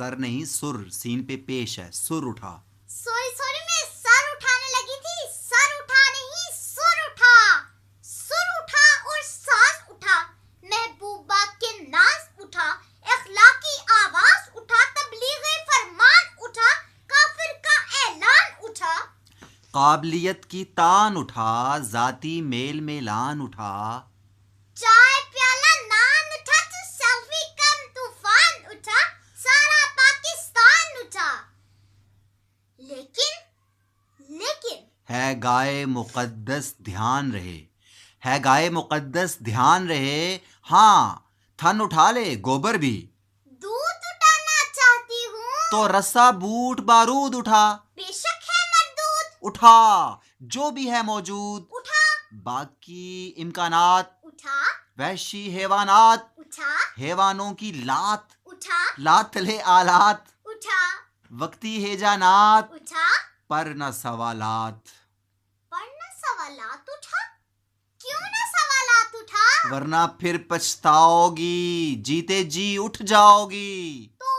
Sir नहीं सुर, scene पे पेश है, सुर उठा। सॉरी सॉरी, मैं सर उठाने लगी थी। सर उठा नहीं, सुर उठा। सुर उठा और सांस उठा, महबूबा के नाज उठा, इखलाकी आवाज उठा, तबलीगे फरमान उठा, काफिर का ऐलान उठा। काबिलियत की तान उठा, जाती मेल मेलान उठा। चाय प्याला नान उठा, तो सेल्फी कम तूफान उठा, सारा पाकिस्तान उठा। लेकिन लेकिन है गाए मुकद्दस ध्यान रहे, है गाए मुकद्दस ध्यान रहे। हाँ, थन उठा ले गोबर भी, दूध उठाना चाहती हूँ। तो रस्सा बूट बारूद उठा। बेशक है मरदूद, उठा जो भी है मौजूद, उठा बाकी इम्कानात, उठा वहशी हैवानात, उठा हैवानों की लात, उठा लात तले आलात, उठा वक्ती हेजानात, उठा, पर न सवालात। पर न सवालात उठा। क्यों न सवालात उठा? वरना फिर पछताओगी, जीते जी उठ जाओगी। तो